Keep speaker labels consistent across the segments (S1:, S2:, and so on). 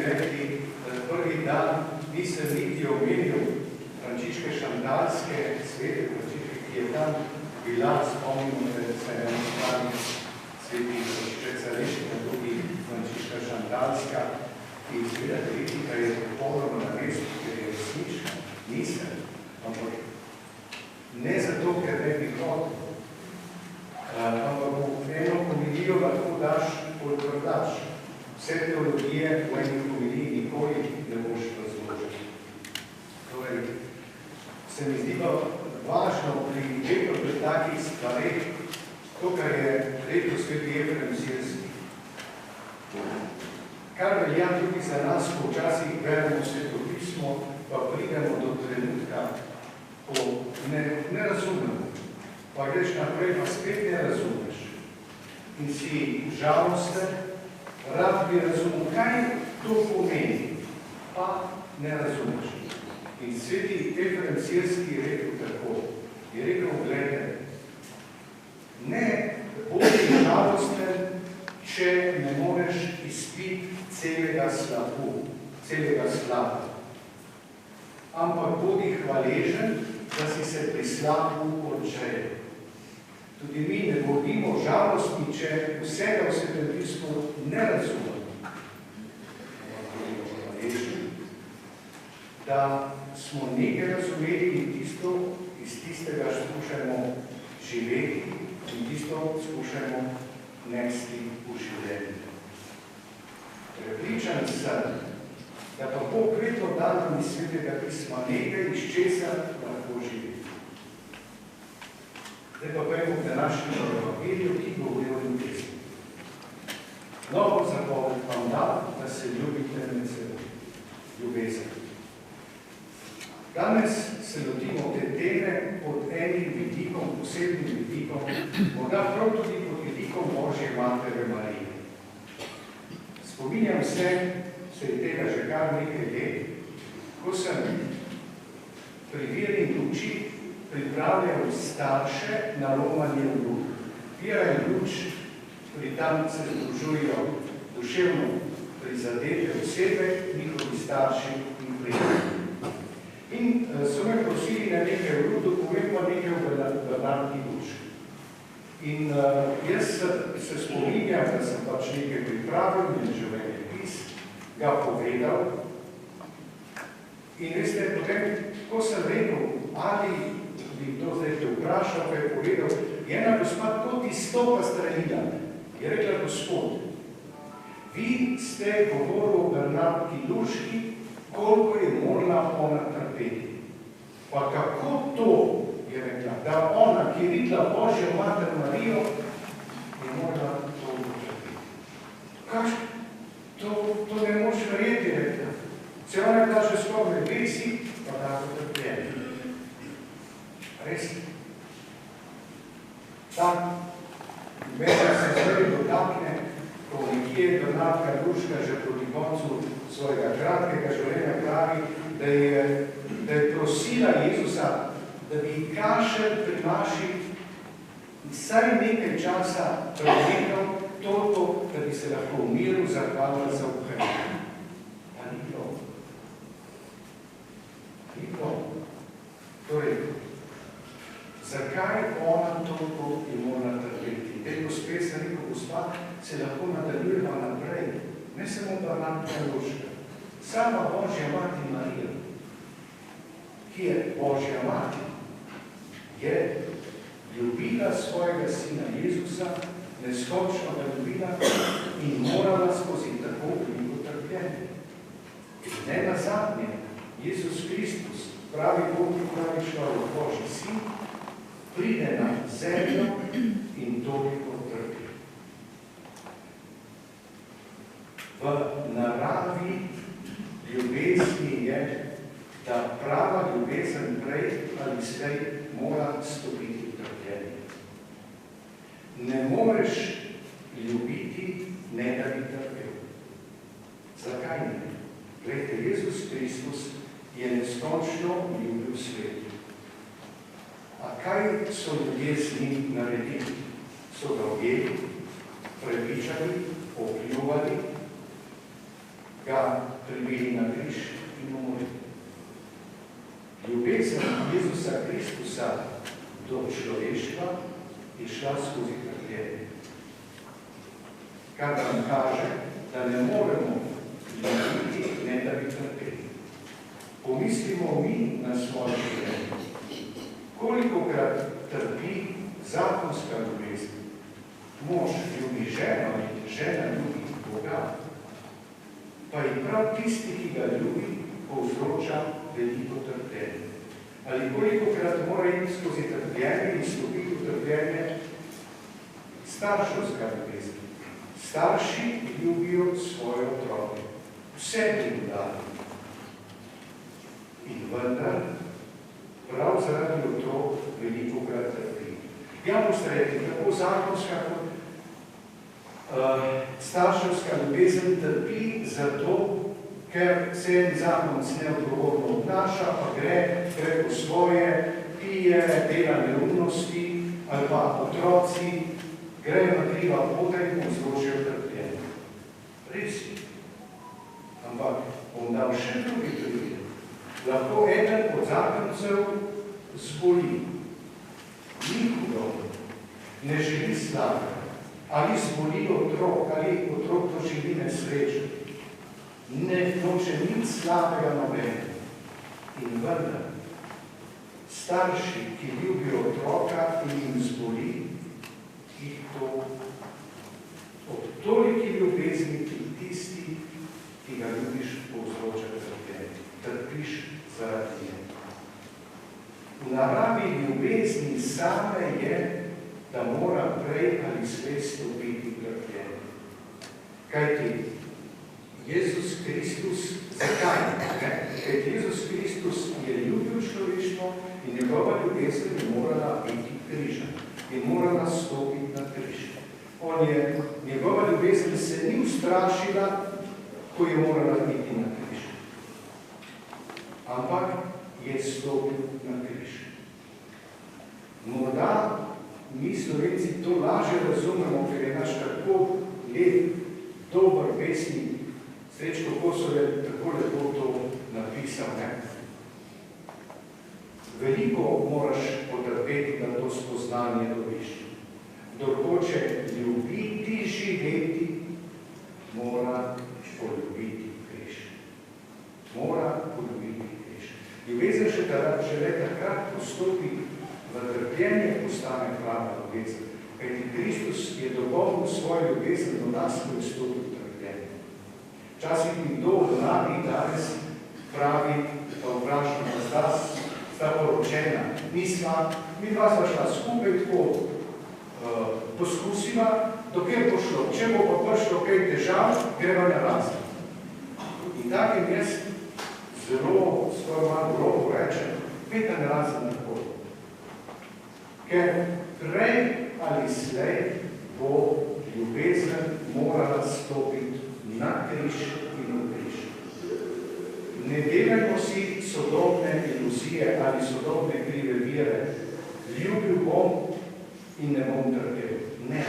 S1: rekli, prvi dan nisem niti omenil Frančiške Šantalske, svete Frančiške, ki je tam bila, spomnimo, da se je na strani sveti Frančiške Careška, drugi Frančiška Šantalska, ki seveda kritika je popolnoma na mestu, ker je resnična, nisem, ampak ne zato, ker ne bi hotel, ampak v eno komedijo lahko daš, koliko daš. Vse teologije v eni komediji nikoli ne boš razložiti. Torej, se mi zdi pa važno pri takih stvareh, to, kar je rekel sveti Efrem Sirski. Kar velja tudi za nas, ko včasih beremo svetopismo, pa pridemo do trenutka, ko ne razumemo. Pa greš naprej, pa spet ne razumeš. In si žalosten, rad bi razumel, kaj to pomeni, pa ne razumeš. In sveti Efrem Sirski je rekel tako, je rekel, gledaj, ne bodi žalosten, če ne moreš izpiti celega slava. Ampak bodi hvaležen, da si se pri slavu odželil. Tudi mi ne bodimo žalostni, če vsega v svetopismu ne razumemo. Da smo nekaj razumeli in tisto iz tistega skušamo živeti in tisto skušamo nesti v življenju. Prepričan sem, da pa Bog vedno dal nam iz svetega pisma nekaj, iz česa lahko živi. Zdaj pa pojmo v današnjem evangeliju, ki govori o ljubezni. Novo zapoved vam da, da se ljubite med seboj. Ljubezen. Danes se lotimo te teme pod enim vidikom, posebnim vidikom, morda prav tudi pod vidikom Božje Matere Marije. Spominjam se je tega že kar nekaj let, ko sem pri Viri luči pripravljal starše na lomanje luč. Vira in luč pri tam se združujejo duševno prizadete osebe, njihovi starši in prijatelji. In so me prosili na nekaj vrudu, povem pa nekaj v Bernardni luči. In jaz se spominjam, da sem pač nekaj pripravil in življenjepis ga povedal. In veste, potem, ko sem rekel, ali bi to zdaj te vprašal, pa je povedal, ena gospa kot izstopa stranila. Je rekla, Gospod, vi ste govorili o Bernardki Luški, koliko je morala ona trpeti. Pa kako to, je rekla, da ona, ki je videla Božjo Mater Marijo, je morala to trpeti. Kaž, to ne moš verjeti, je rekla. Se ona je bila že skoro med lesi, pa da to trpjenje. Res? Tak, mene se zdaj dotakne, ko nekje je Bernardka Luška že proti koncu svojega kratkega življenja pravi, da je prosila Jezusa, da bi kašelj pri naših vsaj nekaj časa prenehal toliko, da bi se lahko v miru zahvalila za Ukrajino. Pa ni bilo. Ni bilo. Torej, zakaj ona toliko je morala trpeti? Te gospe se rekel, gospa, se lahko nadaljujeva naprej. Ne samo Bernardka Luška. Sama Božja Mati Marija, ki je Božja Mati, je ljubila svojega sina Jezusa, neskončno ga ljubila in morala skozi tako veliko trpljenje. In ne nazadnje, Jezus Kristus, pravi Bog in pravi človek, Božji sin, pride na zemljo in toliko trpi. V naravi ljubezni je, da prava ljubezen prej ali slej mora stopiti v trpljenje. Ne moreš ljubiti, ne da bi trpel. Zakaj ne? Glejte, Jezus Kristus je neskončno ljubil svet. A kaj so ljudje z njim naredili? So ga objeli, prepričali, opljuvali, ga pribili na križ in umorili. Ljubezen Jezusa Kristusa do človeštva je šla skozi trpljenje. Kar nam kaže, da ne moremo ljubiti, ne da bi trpeli. Pomislimo mi na svoje življenje. Kolikokrat trpi zakonska ljubezen? Mož ljubi ženo in žena ljubi Boga. Pa in prav tisti, ki ga ljubi, povzroča veliko trpljenje. Ali kolikokrat mora iti skozi trpljenje in stopiti v trpljenje? Starševska ljubezen. Starši ljubijo svoje otroke. Vse bi dali. In vendar, prav zaradi otrok velikokrat trpi. Ja, boste rekli, tako zakonska kot starševska ljubezen trpi zato, ker se en zakonc neodgovorno obnaša, pa gre preko svoje, pije, dela neumnosti, ali pa otroci grejo na kriva pota in povzročijo trpljenje. Res. Ampak bom dal še drugi primer. Lahko eden od zakoncev zboli. Ni hudo, ne želi slabega. Ali zboli otrok, ali otrok doživi nesrečo. Ne noče nič slabega nobene. In vendar, starši, ki ljubijo otroka in jim zboli, jih to ob toliki ljubezni, ki tisti, ki ga ljubiš, povzroča trpljenje. Trpiš zaradi njega. V naravi ljubezni same je, da mora prej ali slej stopiti trpljenje. Kajti Jezus Kristus, zakaj? Kajti Jezus Kristus je ljubil človeštvo in njegova ljubezen je morala biti križana in morala stopiti na križ. Njegova ljubezen se ni ustrašila, ko je morala biti na križ. Ampak je stopil na križ. Morda mi Slovenci to lažje razumemo, ker je naš tako lep, dober pesnik, Srečko Kosor je tako lepo to napisal. Veliko moraš potrpeti, da to spoznanje dobiš. Kdor hoče ljubiti, živeti, mora poljubiti križ. Mora poljubiti križ. Ljubezen šele takrat postopi v trpljenje, postane prava ljubezen. Kajti Kristus je dopolnil svojo ljubezen do nas, ko je stopil v trpljenje. Včasih mi kdo od mladih danes pravi, pa vprašam, da sta poročena. Mi dva sva šla skupaj tako poskusiva, dokaj bo šlo. Če bo pa prišlo kaj težav, greva na razred. In takim jaz zelo, skoraj malo grobo rečem, peta na razred na hod. Ker prej ali slej bo ljubezen morala stopiti na križ in v križ. Ne delajmo si sodobne iluzije ali sodobne krive vire. Ljubil bom in ne bom trpel. Ne.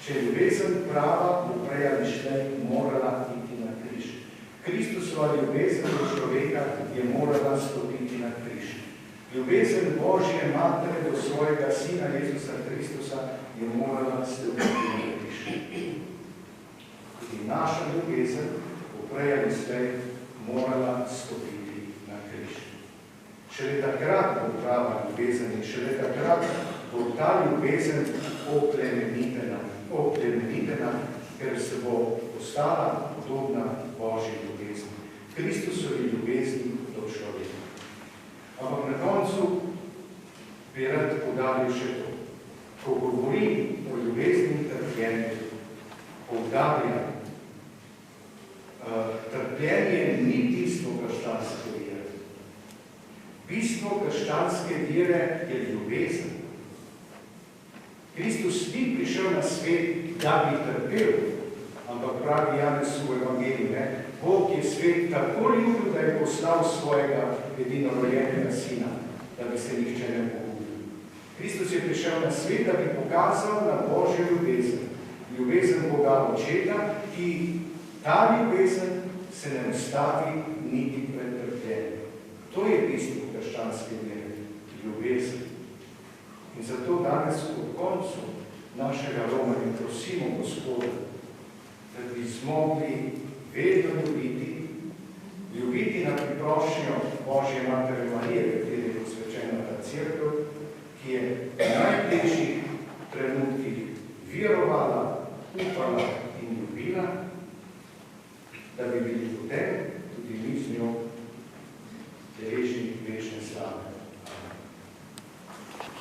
S1: Če ljubezen prava, bo prej ali slej morala iti na križ. Kristusova ljubezen do človeka je morala stopiti na križ. Ljubezen Božje Matere do svojega Sina Jezusa Kristusa je morala stopiti na križ. In naša ljubezen bo prej ali slej morala stopiti na križ. Šele takrat bo prava ljubezen in šele takrat bo ta ljubezen oplemenitena, ker se bo postala podobna Božji ljubezni. Kristusovi ljubezni do človeka. Ampak na koncu bi rad poudaril še to. Ko govorim o ljubezni in trpljenju, poudarjam, trpljenje ni bistvo krščanske vere. Bistvo krščanske vere je ljubezen. Kristus ni prišel na svet, da bi trpel, ampak pravi Janez v Evangeliju, Bog je svet tako ljubil, da je poslal svojega edinorojenega Sina, da bi se nihče ne pogubil. Kristus je prišel na svet, da bi pokazal na Božjo ljubezen. Ljubezen Boga Očeta, ki ta ljubezen se ne ustavi niti pred trpljenjem. To je bistvo krščanske vere, ljubezen. In zato danes v koncu našega romanja prosimo Gospoda, da bi zmogli vedno ljubiti na priprošnjo Božje Matere Marije, kateri je posvečena ta cerkev, ki je v najtežjih trenutkih verovala, upala in ljubila, da bi bili potem tudi mi z njo deležni večne slave.